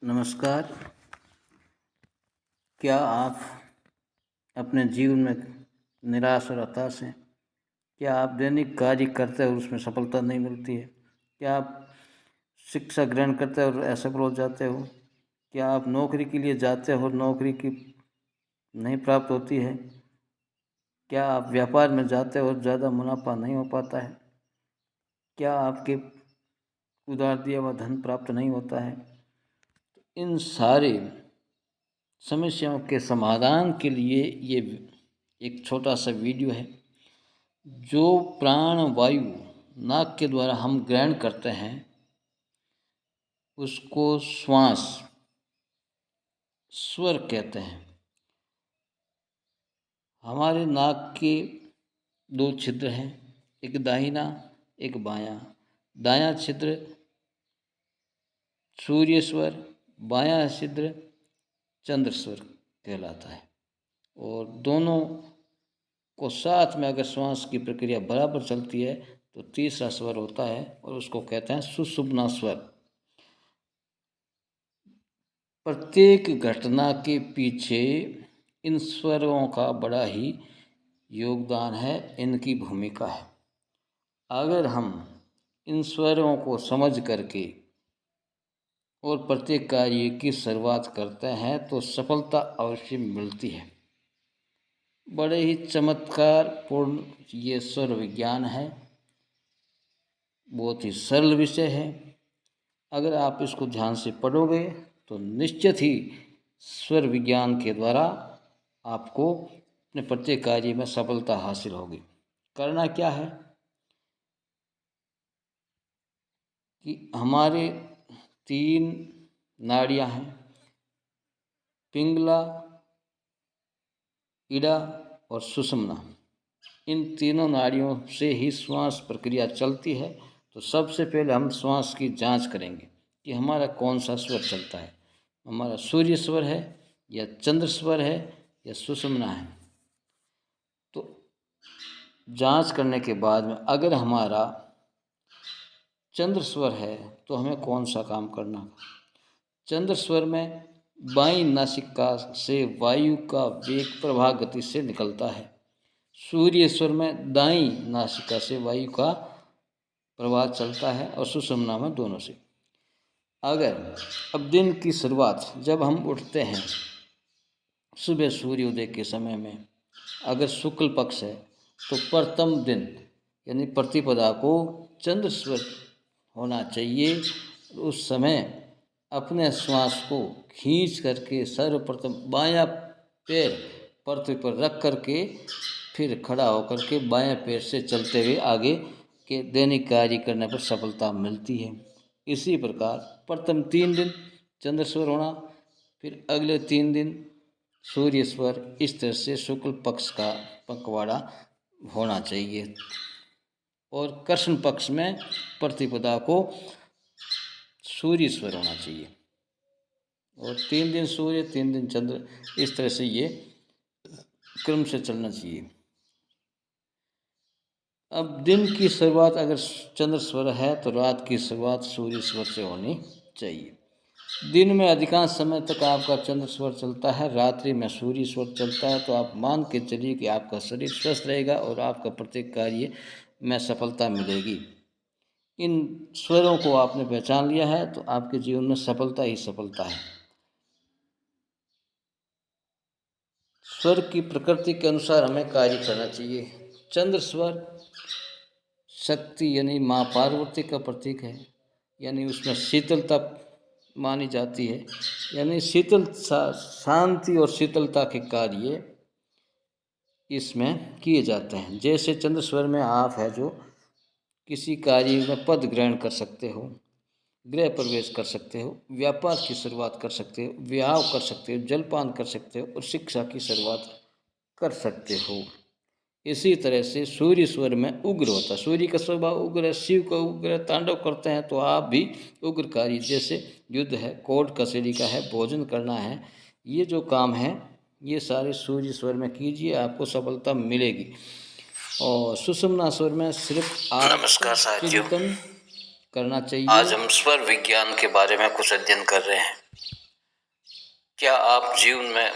नमस्कार। क्या आप अपने जीवन में निराश और हताश हैं? क्या आप दैनिक कार्य करते हैं और उसमें सफलता नहीं मिलती है? क्या आप शिक्षा ग्रहण करते हैं और असफल हो जाते हो? क्या आप नौकरी के लिए जाते हो और नौकरी की नहीं प्राप्त होती है? क्या आप व्यापार में जाते हो और ज़्यादा मुनाफा नहीं हो पाता है? क्या आपके उधार दिया हुआ धन प्राप्त नहीं होता है? इन सारे समस्याओं के समाधान के लिए ये एक छोटा सा वीडियो है। जो प्राण वायु नाक के द्वारा हम ग्रहण करते हैं उसको श्वास स्वर कहते हैं। हमारे नाक के दो छिद्र हैं, एक दाहिना एक बायां। दायां छिद्र सूर्य स्वर, बायां छिद्र चंद्र स्वर कहलाता है। और दोनों को साथ में अगर श्वास की प्रक्रिया बराबर चलती है तो तीसरा स्वर होता है और उसको कहते हैं सुषुम्ना स्वर। प्रत्येक घटना के पीछे इन स्वरों का बड़ा ही योगदान है, इनकी भूमिका है। अगर हम इन स्वरों को समझ करके और प्रत्येक कार्य की शुरुआत करते हैं तो सफलता अवश्य मिलती है। बड़े ही चमत्कारपूर्ण ये स्वर विज्ञान है, बहुत ही सरल विषय है। अगर आप इसको ध्यान से पढ़ोगे तो निश्चित ही स्वर विज्ञान के द्वारा आपको अपने प्रत्येक कार्य में सफलता हासिल होगी। करना क्या है कि हमारे 3 नाड़ियाँ हैं, पिंगला, इड़ा और सुषुम्ना। इन तीनों नाड़ियों से ही श्वास प्रक्रिया चलती है। तो सबसे पहले हम श्वास की जांच करेंगे कि हमारा कौन सा स्वर चलता है, हमारा सूर्य स्वर है या चंद्र स्वर है या सुषुम्ना है। तो जांच करने के बाद में अगर हमारा चंद्र स्वर है तो हमें कौन सा काम करना। चंद्र स्वर में बाईं नासिका से वायु का वेग प्रवाह गति से निकलता है। सूर्य स्वर में दाईं नासिका से वायु का प्रवाह चलता है और सुषुम्ना में दोनों से। अगर अब दिन की शुरुआत जब हम उठते हैं सुबह सूर्योदय के समय में, अगर शुक्ल पक्ष है तो प्रथम दिन यानी प्रतिपदा को चंद्र स्वर होना चाहिए। उस समय अपने श्वास को खींच करके सर्वप्रथम बायां पैर पृथ्वी पर रख करके फिर खड़ा होकर के बाएं पैर से चलते हुए आगे के दैनिक कार्य करने पर सफलता मिलती है। इसी प्रकार प्रथम 3 दिन चंद्र स्वर होना, फिर अगले 3 दिन सूर्य स्वर, इस तरह से शुक्ल पक्ष का पखवाड़ा होना चाहिए। और कृष्ण पक्ष में प्रतिपदा को सूर्य स्वर होना चाहिए। और 3 दिन सूर्य 3 दिन चंद्र, इस तरह से ये क्रम से चलना चाहिए। अब दिन की शुरुआत अगर चंद्र स्वर है तो रात की शुरुआत सूर्य स्वर से होनी चाहिए। दिन में अधिकांश समय तक आपका चंद्र स्वर चलता है, रात्रि में सूर्य स्वर चलता है। तो आप मान के चलिए कि आपका शरीर स्वस्थ रहेगा और आपका प्रत्येक कार्य में सफलता मिलेगी। इन स्वरों को आपने पहचान लिया है तो आपके जीवन में सफलता ही सफलता है। स्वर की प्रकृति के अनुसार हमें कार्य करना चाहिए। चंद्र स्वर शक्ति यानी माँ पार्वती का प्रतीक है, यानी उसमें शीतलता मानी जाती है, यानी शांति और शीतलता के कार्य इसमें किए जाते हैं। जैसे चंद्र स्वर में आप है जो किसी कार्य में पद ग्रहण कर सकते हो, गृह प्रवेश कर सकते हो, व्यापार की शुरुआत कर सकते हो, विवाह कर सकते हो, जलपान कर सकते हो और शिक्षा की शुरुआत कर सकते हो। इसी तरह से सूर्य स्वर में उग्र होता है। सूर्य का स्वभाव उग्र है, शिव का उग्र तांडव करते हैं, तो आप भी उग्र कार्य जैसे युद्ध है, कोर्ट कचहरी का है, भोजन करना है, ये जो काम है ये सारे सूर्य स्वर में कीजिए, आपको सफलता मिलेगी। और सुषुम्ना स्वर में सिर्फ आप चिंतन करना चाहिए। आज हम स्वर विज्ञान के बारे में कुछ अध्ययन कर रहे हैं। क्या आप जीवन में